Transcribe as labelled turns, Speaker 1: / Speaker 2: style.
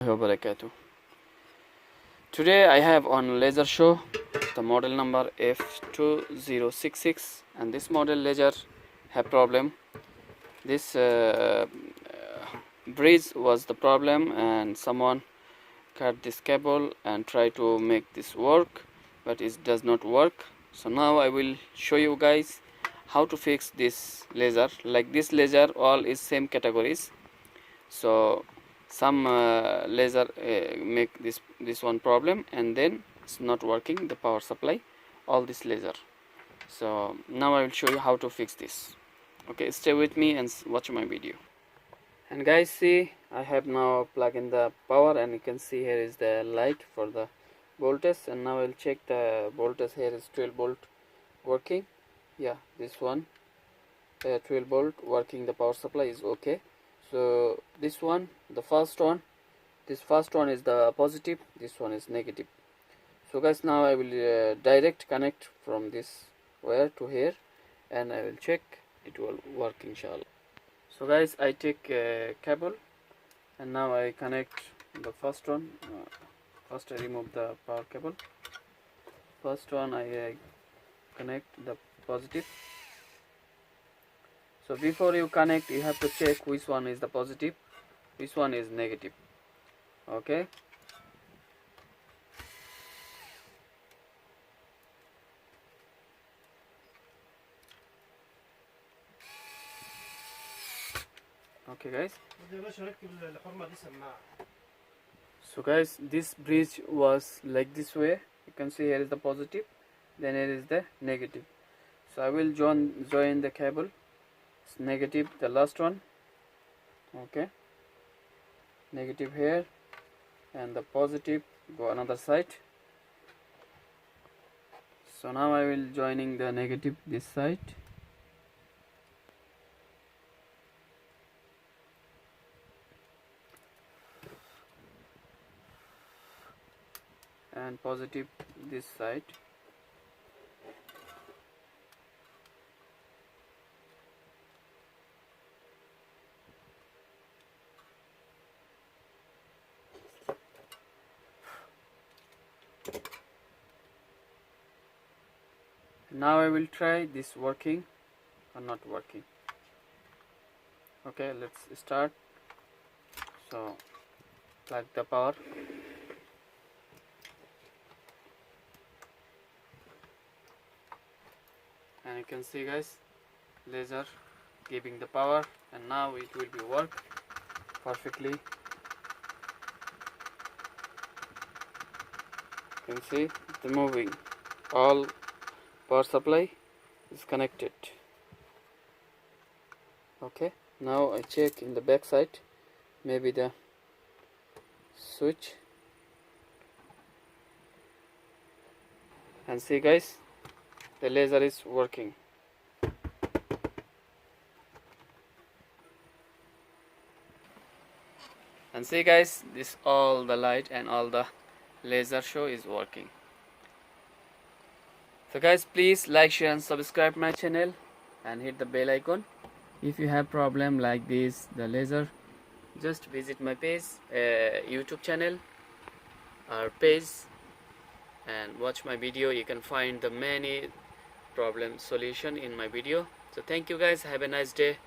Speaker 1: wabarakatuh. Today I have on laser show the model number F2066, and this model laser have problem. This bridge was the problem, and someone cut this cable and try to make this work, but it does not work. So now I will show you guys how to fix this laser. Like this laser all is same categories, so some laser make this one problem, and then it's not working the power supply, all this laser. So now I will show you how to fix this. Okay, stay with me and watch my video. And guys, see, I have now plugged in the power, and you can see here is the light for the voltage. And now I'll check the voltage. Here is 12 volt working. Yeah, this one 12 volt working, the power supply is okay. So this one, the first one, this first one is the positive, this one is negative. So guys, now I will direct connect from this wire to here, and I will check it will work inshallah. So guys, I take a cable, and now I connect the first one. First I remove the power cable. First one I connect the positive. So before you connect, you have to check which one is the positive, which one is negative. Okay. Okay guys. So guys, this bridge was like this way. You can see here is the positive, then here is the negative. So I will join the cable. It's negative, the last one. Okay, negative here, and the positive go another side. So now I will joining the negative this side. And positive this side. Now I will try this working or not working. Okay, let's start. So plug the power. And you can see guys, laser giving the power, and now it will be work perfectly. You can see the moving, all power supply is connected. Okay, now I check in the back side, maybe the switch, and see guys, the laser is working. And see guys, this all the light and all the laser show is working. So guys, please like, share and subscribe my channel and hit the bell icon. If you have problem like this, the laser, just visit my page, YouTube channel or page, and watch my video. You can find the many problem solution in my video. So thank you guys, have a nice day.